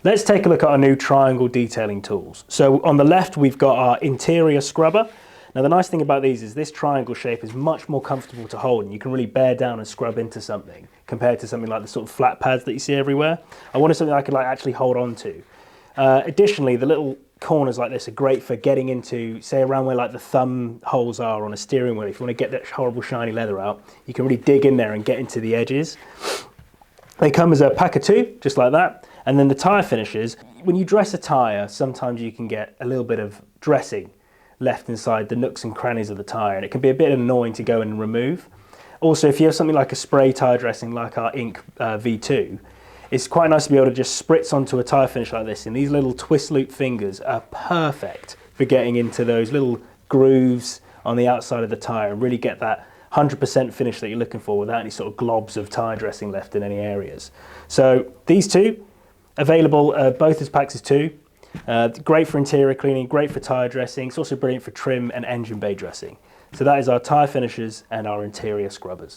Let's take a look at our new triangle detailing tools. So on the left, we've got our interior scrubber. Now the nice thing about these is this triangle shape is much more comfortable to hold, and you can really bear down and scrub into something compared to something like the sort of flat pads that you see everywhere. I wanted something I could actually hold on to. Additionally, the little corners like this are great for getting into, say, around where the thumb holes are on a steering wheel. If you want to get that horrible shiny leather out, you can really dig in there and get into the edges. They come as a pack of two, just like that. And then the tyre finishes. When you dress a tyre, sometimes you can get a little bit of dressing left inside the nooks and crannies of the tyre, and it can be a bit annoying to go and remove. Also, if you have something like a spray tyre dressing like our Ink V2, it's quite nice to be able to just spritz onto a tyre finish like this, and these little twist loop fingers are perfect for getting into those little grooves on the outside of the tyre and really get that 100% finish that you're looking for without any sort of globs of tyre dressing left in any areas. So these two, available both as packs as two. Great for interior cleaning, great for tyre dressing. It's also brilliant for trim and engine bay dressing. So that is our tyre finishers and our interior scrubbers.